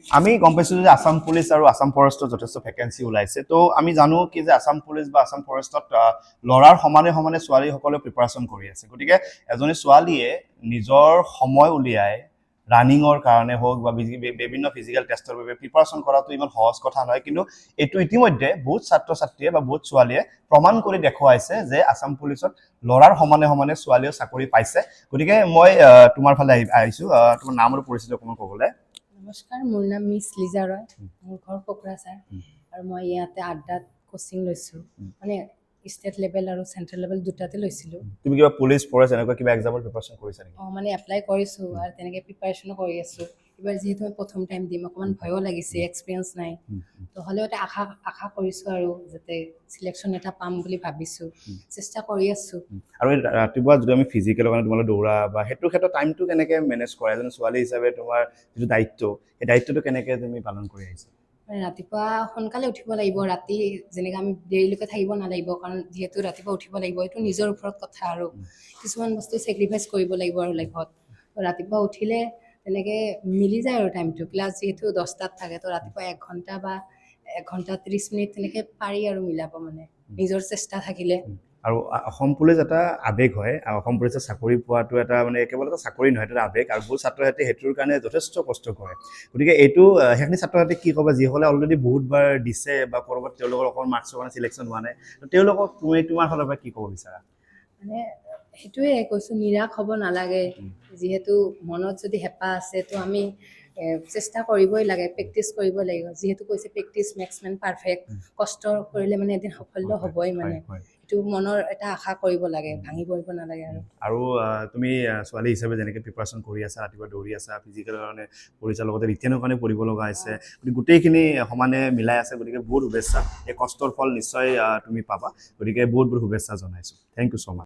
আমি গম পাইছোঁ যে আসাম পুলিচ আৰু আসাম ফৰেষ্টত যথেষ্ট ভেকেঞ্চি ওলাইছে তো আমি জানো কি যে আসাম পুলিচ বা আসাম ফৰেষ্টত ল'ৰাৰ সমানে সমানে ছোৱালীসকলে প্ৰিপাৰেশ্যন কৰি আছে গতিকে এজনী ছোৱালীয়ে নিজৰ সময় উলিয়াই ৰানিঙৰ কাৰণে হওক বা বিভিন্ন ফিজিকেল টেষ্টৰ বাবে প্ৰিপাৰেশ্যন কৰাটো ইমান সহজ কথা নহয় কিন্তু এইটো ইতিমধ্যে বহুত ছাত্ৰ ছাত্ৰীয়ে বা বহুত ছোৱালীয়ে প্ৰমাণ কৰি দেখুৱাইছে যে আসাম পুলিচত ল'ৰাৰ সমানে সমানে ছোৱালীয়েও চাকৰি পাইছে গতিকে মই তোমাৰ ফালে আহিছোঁ তোমাৰ নাম আৰু পৰিচিত অকণমান ক'বলৈ নমস্কাৰ মোৰ নাম মিছ লিজা ৰয় মোৰ ঘৰ কোকৰাঝাৰ আৰু মই ইয়াতে আড্ডাত কোচিং লৈছোঁ মানে ষ্টেট লেভেল আৰু চেণ্ট্ৰেল লেভেল দুটাতে লৈছিলোঁ তুমি কিবা পুলিচ ফৰেষ্ট এনেকুৱা কিবা এক্সামৰ প্ৰিপাৰেশ্যন কৰিছা নেকি মানে এপ্লাই কৰিছোঁ আৰু তেনেকৈ প্ৰিপাৰেশ্যনো কৰি আছোঁ এইবাৰ যিহেতু মই প্ৰথম টাইম দিম অকণমান ভয়ো লাগিছে এক্সপিৰিয়েঞ্চ নাই তো হ'লেও এটা আশা কৰিছোঁ আৰু যাতে চিলেকশ্যন এটা পাম বুলি ভাবিছোঁ চেষ্টা কৰি আছোঁ আৰু ৰাতিপুৱা যদি আমি ফিজিকেলৰ কাৰণে তোমালোকে দৌৰা বা সেইটো ক্ষেত্ৰত টাইমটো কেনেকৈ মেনেজ কৰা এজন ছোৱালী হিচাপে তোমাৰ যিটো দায়িত্ব সেই দায়িত্বটো কেনেকৈ তুমি পালন কৰি আহিছা ৰাতিপুৱা সোনকালে উঠিব লাগিব ৰাতি যেনেকৈ আমি দেৰিলৈকে থাকিব নালাগিব কাৰণ যিহেতু ৰাতিপুৱা উঠিব লাগিব এইটো নিজৰ ওপৰত কথা আৰু কিছুমান বস্তু চেক্ৰিফাইচ কৰিব লাগিব আৰু লাইফত ৰাতিপুৱা উঠিলে তেনেকৈ মিলি যায় আৰু টাইমটো ক্লাছ যিহেতু 10টাত থাকে তো ৰাতিপুৱা 1 ঘণ্টা বা 1 ঘণ্টা 30 মিনিট তেনেকৈ পাৰি আৰু মিলাব মানে নিজৰ চেষ্টা থাকিলে আৰু অসম পুলিচ এটা আৱেগ হয় আৰু অসম পুলিচত চাকৰি পোৱাটো এটা মানে কেৱল এটা চাকৰি নহয় এটা আৱেগ আৰু বহুত ছাত্ৰ ছাত্ৰী সেইটোৰ কাৰণে যথেষ্ট কষ্ট কৰে গতিকে এইটো সেইখিনি ছাত্ৰ ছাত্ৰীক কি ক'বা যিসকলে অলৰেডি বহুতবাৰ দিছে বা ক'ৰবাত তেওঁলোকৰ অকল মাৰ্কছৰ কাৰণে চিলেকশ্যন হোৱা নাই তেওঁলোকক তুমি তোমাৰ ফালৰ পৰা কি ক'ব বিচাৰা মানে সেইটোৱে কৈছোঁ নিৰাশ হ'ব নালাগে যিহেতু মনত যদি হেঁপাহ আছে তো আমি চেষ্টা কৰিবই লাগে প্ৰেক্টিচ কৰিব লাগিব যিহেতু কৈছে প্ৰেক্টিচ মেক্স মেন পাৰফেক্ট কষ্ট কৰিলে মানে এদিন সাফল্য হ'বই মানে এইটো মনৰ এটা আশা কৰিব লাগে ভাঙি পৰিব নালাগে আৰু তুমি ছোৱালী হিচাপে যেনেকৈ প্ৰিপাৰেশ্যন কৰি আছা ৰাতিপুৱা দৌৰি আছা ফিজিকেলৰ কাৰণে পঢ়িছা লগতে ৰিটেনৰ কাৰণে পঢ়িব লগা হৈছে গতিকে গোটেইখিনি সমানে মিলাই আছে গতিকে বহুত শুভেচ্ছা এই কষ্টৰ ফল নিশ্চয় তুমি পাবা গতিকে বহুত বহুত শুভেচ্ছা জনাইছোঁ থেংক ইউ ছ' মাছ